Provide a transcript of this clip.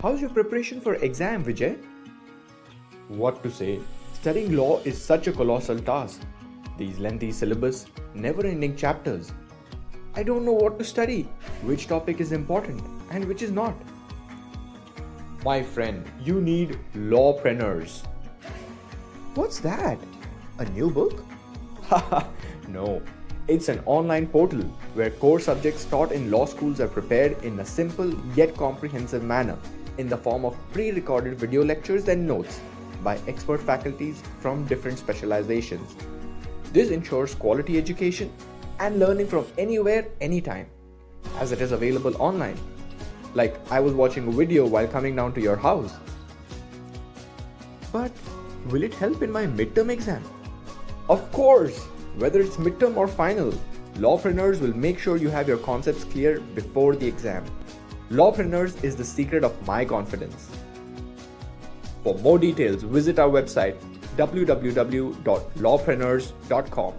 How's your preparation for exam, Vijay? What to say? Studying law is such a colossal task. These lengthy syllabus, never-ending chapters. I don't know what to study, which topic is important and which is not. My friend, you need Lawpreneurz. What's that? A new book? Haha, no. It's an online portal where core subjects taught in law schools are prepared in a simple yet comprehensive manner in the form of pre-recorded video lectures and notes by expert faculties from different specializations. This ensures quality education and learning from anywhere, anytime, as it is available online. Like I was watching a video while coming down to your house. But will it help in my midterm exam? Of course! Whether it's midterm or final, Lawpreneurz will make sure you have your concepts clear before the exam. Lawpreneurz is the secret of my confidence. For more details, visit our website www.lawpreneurz.com.